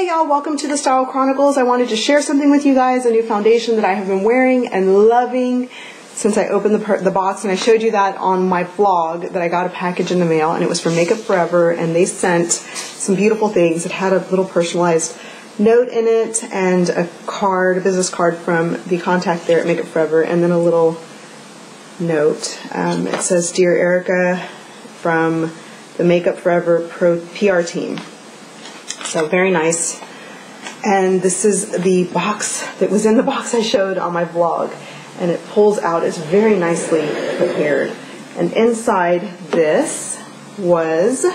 Hey y'all, welcome to the Style Chronicles. I wanted to share something with you guys, a new foundation that I have been wearing and loving since I opened the box, and I showed you that on my vlog that I got a package in the mail, and it was from Makeup Forever, and they sent some beautiful things. It had a little personalized note in it and a card, a business card from the contact there at Makeup Forever, and then a little note. It says, "Dear Erica, from the Makeup Forever PR team." So very nice. And this is the box that was in the box I showed on my vlog, and it pulls out. It's very nicely prepared, and inside this was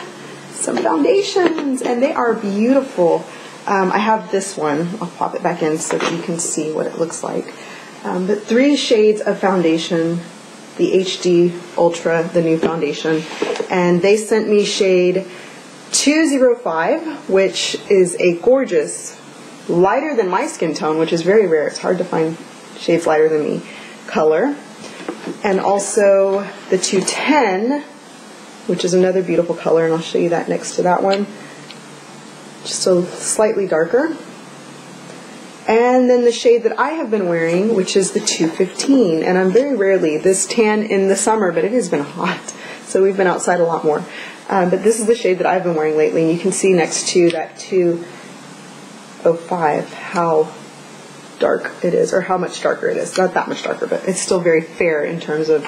some foundations, and they are beautiful. I have this one. I'll pop it back in so that you can see what it looks like. But 3 shades of foundation, the HD Ultra, the new foundation, and they sent me shade 205, which is a gorgeous, lighter than my skin tone, which is very rare. It's hard to find shades lighter than me color. And also the 210, which is another beautiful color, and I'll show you that next to that one. Just a slightly darker. And then the shade that I have been wearing, which is the 215. And I'm very rarely this tan in the summer, but it has been hot, so we've been outside a lot more. But this is the shade that I've been wearing lately, and you can see next to that 205 how dark it is, or how much darker it is. Not that much darker, but it's still very fair in terms of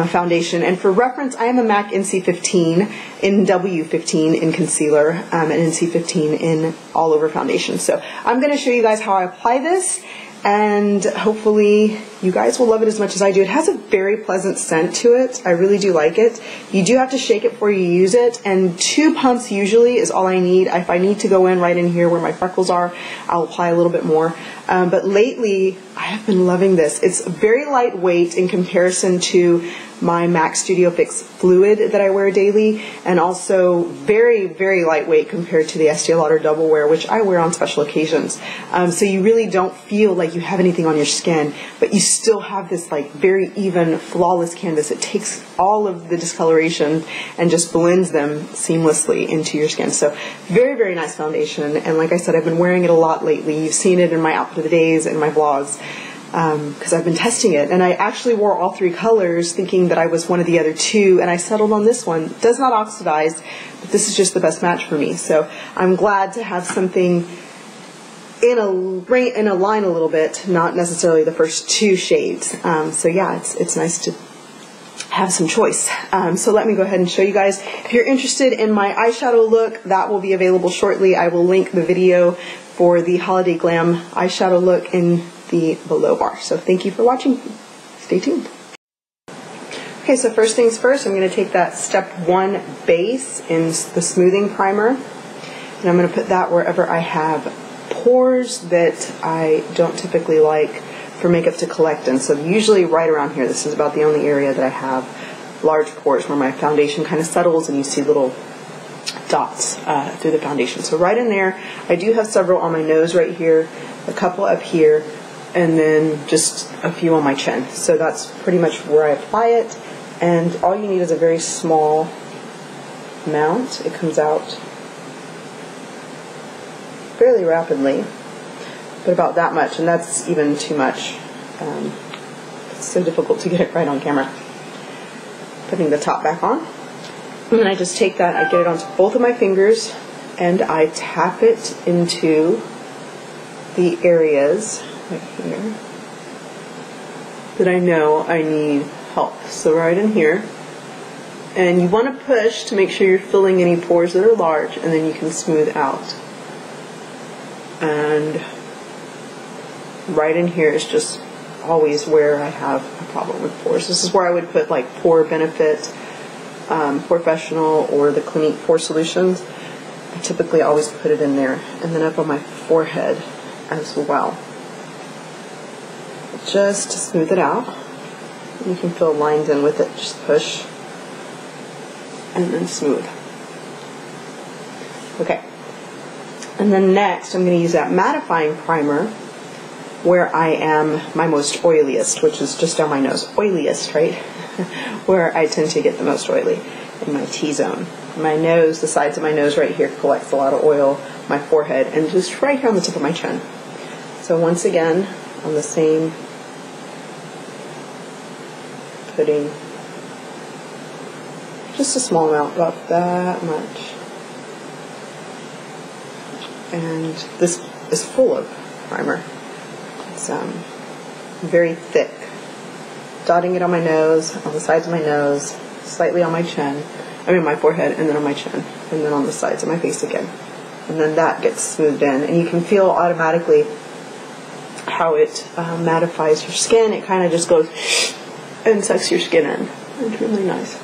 foundation. And for reference, I am a MAC NC15 in W15 in concealer, and NC15 in all over foundation. So I'm going to show you guys how I apply this, and hopefully you guys will love it as much as I do. It has a very pleasant scent to it. I really do like it. You do have to shake it before you use it, and 2 pumps usually is all I need. If I need to go in right in here where my freckles are, I'll apply a little bit more. But lately, I have been loving this. It's very lightweight in comparison to my MAC Studio Fix Fluid that I wear daily, and also very, very lightweight compared to the Estee Lauder Double Wear, which I wear on special occasions. So you really don't feel like you have anything on your skin, but you still have this like very even, flawless canvas. It takes all of the discoloration and just blends them seamlessly into your skin. So very, very nice foundation, and like I said, I've been wearing it a lot lately. You've seen it in my outfit of the days and my vlogs, because I've been testing it, and I actually wore all 3 colors thinking that I was one of the other 2, and I settled on this one. It does not oxidize, but this is just the best match for me. So I'm glad to have something in a line a little bit, not necessarily the first 2 shades. So yeah, it's nice to have some choice. So let me go ahead and show you guys. If you're interested in my eyeshadow look, that will be available shortly. I will link the video for the Holiday Glam eyeshadow look in the below bar. So thank you for watching. Stay tuned. Okay, so first things first, I'm going to take that step 1 base in the smoothing primer, and I'm going to put that wherever I have pores that I don't typically like for makeup to collect in. So usually right around here. This is about the only area that I have large pores where my foundation kind of settles and you see little dots through the foundation. So right in there. I do have several on my nose right here, a couple up here, and then just a few on my chin. So that's pretty much where I apply it, and all you need is a very small amount. It comes out fairly rapidly, but about that much, and that's even too much. It's so difficult to get it right on camera. Putting the top back on, and then I just take that, I get it onto both of my fingers, and I tap it into the areas right here that I know I need help. So right in here, and you want to push to make sure you're filling any pores that are large, and then you can smooth out. And right in here is just always where I have a problem with pores. This is where I would put like Pore Benefit, Professional, or the Clinique Pore Solutions. I typically always put it in there, and then up on my forehead as well, just to smooth it out. You can fill lines in with it. Just push and then smooth. Okay, and then next I'm going to use that mattifying primer where I am my most oiliest, which is just down my nose. Oiliest, right? Where I tend to get the most oily, in my T-zone. My nose, the sides of my nose right here, collects a lot of oil my forehead and just right here on the tip of my chin. So once again, on the same, putting just a small amount, about that much. And this is full of primer. It's very thick. Dotting it on my nose, on the sides of my nose, slightly on my chin, my forehead, and then on my chin, and then on the sides of my face again. And then that gets smoothed in, and you can feel automatically how it mattifies your skin. It kind of just goes and sucks your skin in. It's really nice.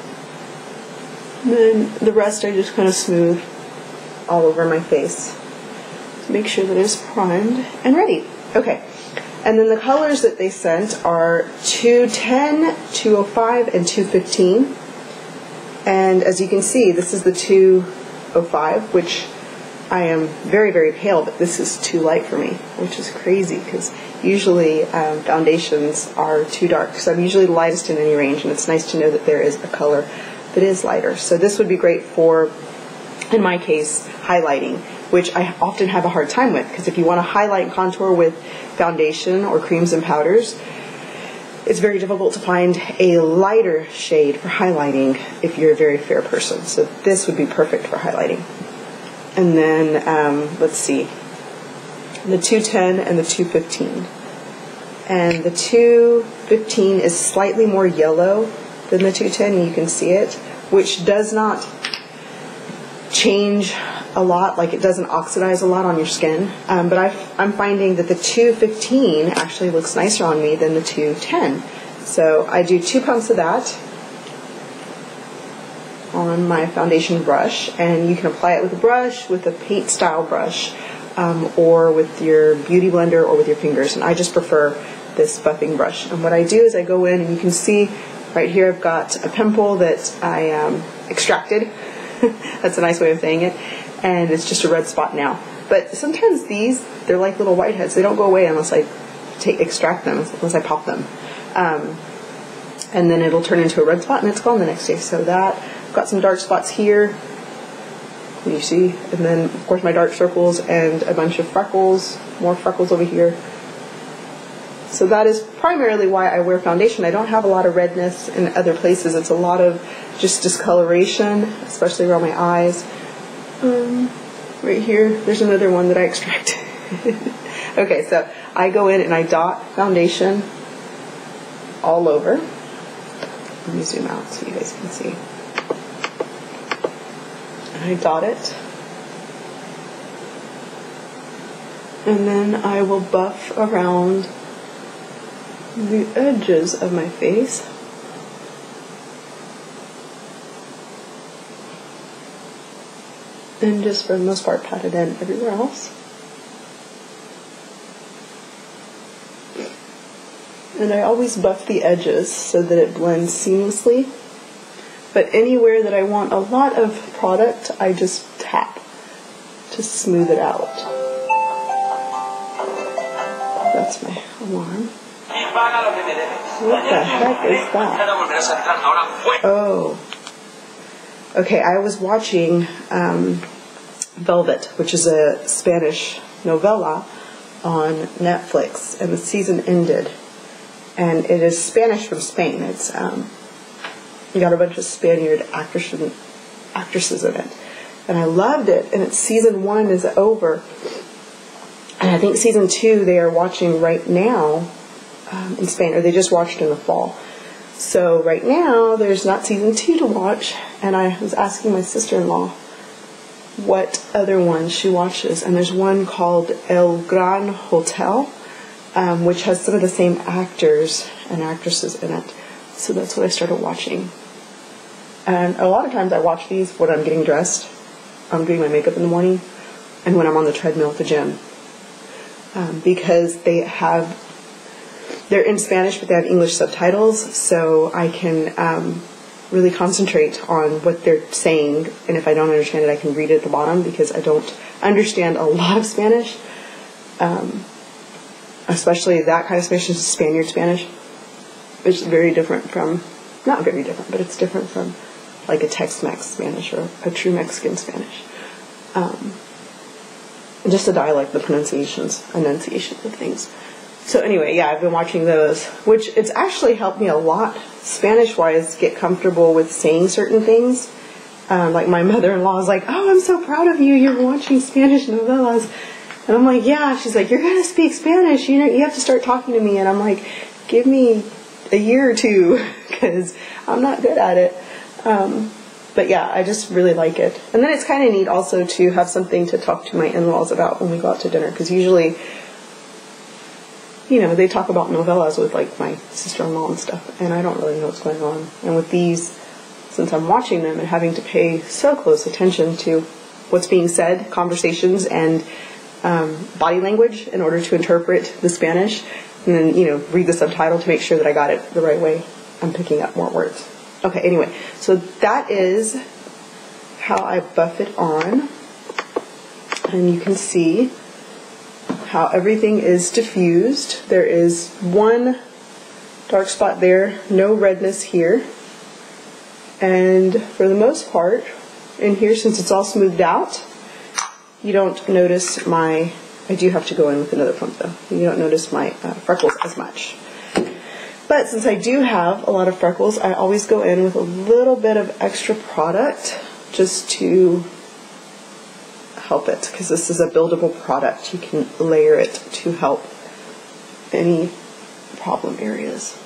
And then the rest I just kind of smooth all over my face to make sure that it's primed and ready. Okay. And then the colors that they sent are 210, 205, and 215. And as you can see, this is the 205, which I am very, very pale, but this is too light for me, which is crazy because usually foundations are too dark. So I'm usually the lightest in any range, and it's nice to know that there is a color that is lighter. So this would be great for, in my case, highlighting, which I often have a hard time with, because if you want to highlight and contour with foundation or creams and powders, it's very difficult to find a lighter shade for highlighting if you're a very fair person. So this would be perfect for highlighting. And then, let's see, the 210 and the 215. And the 215 is slightly more yellow than the 210, and you can see it, which does not change a lot, like it doesn't oxidize a lot on your skin, but I'm finding that the 215 actually looks nicer on me than the 210. So I do 2 pumps of that on my foundation brush, and you can apply it with a brush, with a paint style brush, or with your beauty blender or with your fingers, and I just prefer this buffing brush. And what I do is I go in, and you can see right here I've got a pimple that I extracted. That's a nice way of saying it. And it's just a red spot now. But sometimes these, they're like little whiteheads. They don't go away unless I extract them, unless I pop them. And then it'll turn into a red spot, and it's gone the next day. So that, I've got some dark spots here. You see? And then, of course, my dark circles and a bunch of freckles. More freckles over here. So that is primarily why I wear foundation. I don't have a lot of redness in other places. It's a lot of just discoloration, especially around my eyes. Right here, there's another one that I extracted. Okay, so I go in and I dot foundation all over. Let me zoom out so you guys can see. And I dot it. And then I will buff around the edges of my face. And just for the most part pat it in everywhere else. And I always buff the edges so that it blends seamlessly. But anywhere that I want a lot of product, I just tap to smooth it out. That's my alarm. What the heck is that? Oh. Okay, I was watching Velvet, which is a Spanish novella on Netflix, and the season ended. And it is Spanish from Spain. It's you got a bunch of Spaniard actresses in it. And I loved it, and it's season 1 is over. And I think season 2 they are watching right now in Spain, or they just watched in the fall. So right now there's not season 2 to watch, and I was asking my sister-in-law what other ones she watches, and there's one called El Gran Hotel, which has some of the same actors and actresses in it. So that's what I started watching. And a lot of times I watch these when I'm getting dressed, I'm doing my makeup in the morning, and when I'm on the treadmill at the gym. Because they're in Spanish, but they have English subtitles, so I can really concentrate on what they're saying, and if I don't understand it, I can read it at the bottom, because I don't understand a lot of Spanish, especially that kind of Spanish, is Spaniard Spanish, which is very different from, not very different, but it's different from like a Tex-Mex Spanish or a true Mexican Spanish. just to dialect the enunciations of things. So anyway, yeah, I've been watching those, which it's actually helped me a lot, Spanish-wise, get comfortable with saying certain things. Like my mother-in-law is like, oh, I'm so proud of you, you're watching Spanish novellas. And I'm like, yeah. She's like, you're going to speak Spanish, you know, you have to start talking to me. And I'm like, give me a year or two, because I'm not good at it. But yeah, I just really like it. And then it's kind of neat also to have something to talk to my in-laws about when we go out to dinner, because usually, you know, they talk about novellas with like my sister-in-law and stuff, and I don't really know what's going on. And with these, since I'm watching them and having to pay so close attention to what's being said, conversations, and body language in order to interpret the Spanish, and then, you know, read the subtitle to make sure that I got it the right way, I'm picking up more words. Okay, anyway, so that is how I buff it on, and you can see how everything is diffused. There is one dark spot there, no redness here, and for the most part, in here, since it's all smoothed out, you don't notice my, I do have to go in with another pump though, you don't notice my freckles as much. But since I do have a lot of freckles, I always go in with a little bit of extra product just to help it, because this is a buildable product. You can layer it to help any problem areas.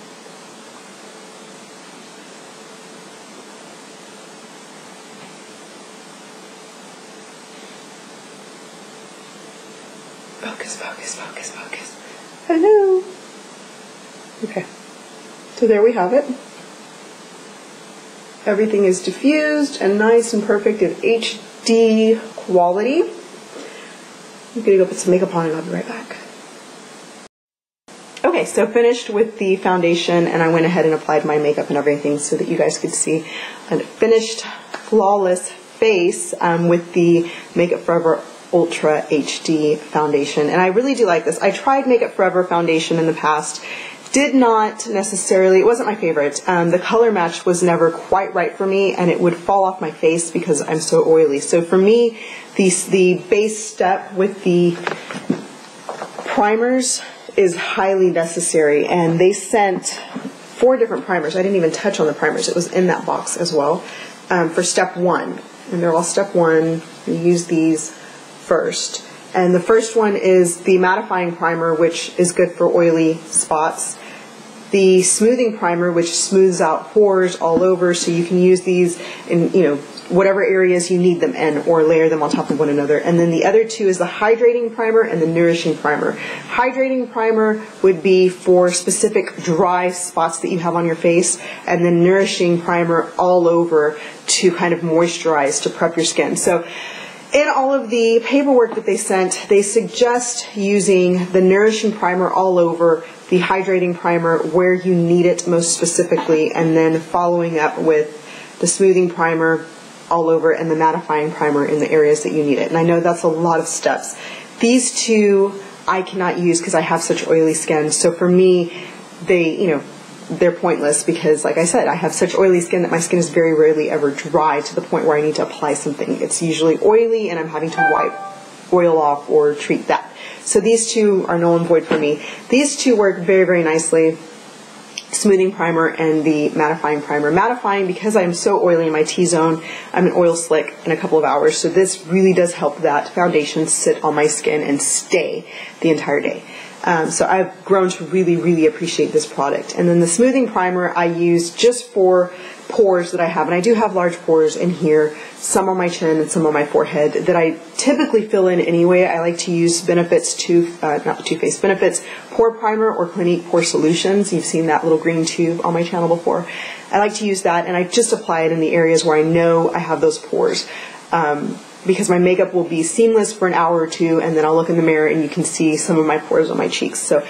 Focus, focus, focus, focus. Hello. Okay. So there we have it. Everything is diffused and nice and perfect in HD quality. I'm gonna go put some makeup on and I'll be right back. Okay, so finished with the foundation, and I went ahead and applied my makeup and everything so that you guys could see a finished, flawless face with the Makeup Forever Ultra HD foundation. And I really do like this. I tried Makeup Forever foundation in the past. Did not necessarily, it wasn't my favorite. The color match was never quite right for me, and it would fall off my face because I'm so oily. So for me, the base step with the primers is highly necessary, and they sent 4 different primers. I didn't even touch on the primers. It was in that box as well for step 1, and they're all step 1. You use these first. And the first one is the mattifying primer, which is good for oily spots. The smoothing primer, which smooths out pores all over, so you can use these in, you know, whatever areas you need them in, or layer them on top of one another. And then the other two is the hydrating primer and the nourishing primer. Hydrating primer would be for specific dry spots that you have on your face, and then nourishing primer all over to kind of moisturize, to prep your skin. So in all of the paperwork that they sent, they suggest using the nourishing primer all over, the hydrating primer where you need it most specifically, and then following up with the smoothing primer all over and the mattifying primer in the areas that you need it. And I know that's a lot of steps. These two I cannot use because I have such oily skin. So for me, they're pointless because, like I said, I have such oily skin that my skin is very rarely ever dry to the point where I need to apply something. It's usually oily and I'm having to wipe oil off or treat that. So these two are null and void for me. These two work very, very nicely. Smoothing primer and the mattifying primer. Mattifying, because I'm so oily in my T-zone, I'm an oil slick in a couple of hours, so this really does help that foundation sit on my skin and stay the entire day. So I've grown to really, really appreciate this product. And then the smoothing primer I use just for pores that I have, and I do have large pores in here, some on my chin and some on my forehead that I typically fill in anyway. I like to use Benefit's Benefit's Pore Primer or Clinique Pore Solutions. You've seen that little green tube on my channel before. I like to use that, and I just apply it in the areas where I know I have those pores. Because my makeup will be seamless for an hour or two, and then I'll look in the mirror and you can see some of my pores on my cheeks. So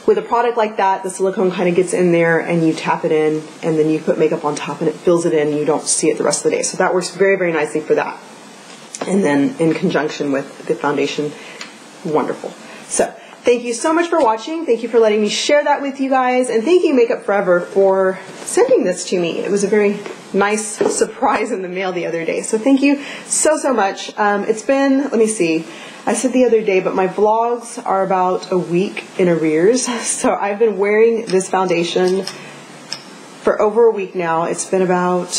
with a product like that, the silicone kind of gets in there and you tap it in, and then you put makeup on top and it fills it in and you don't see it the rest of the day. So that works very, very nicely for that. And then in conjunction with the foundation, wonderful. So thank you so much for watching. Thank you for letting me share that with you guys. And thank you Makeup Forever for sending this to me. It was a very nice surprise in the mail the other day. So thank you so, so much. It's been, let me see, I said the other day, but my vlogs are about a week in arrears. So I've been wearing this foundation for over a week now. It's been about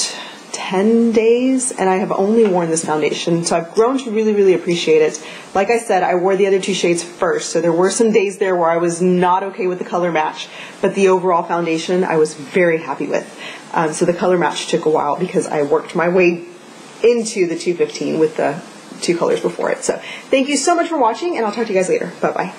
10 days and I have only worn this foundation. So I've grown to really, really appreciate it. Like I said, I wore the other two shades first. So there were some days there where I was not okay with the color match, but the overall foundation I was very happy with. So the color match took a while because I worked my way into the 215 with the two colors before it. So thank you so much for watching and I'll talk to you guys later. Bye bye.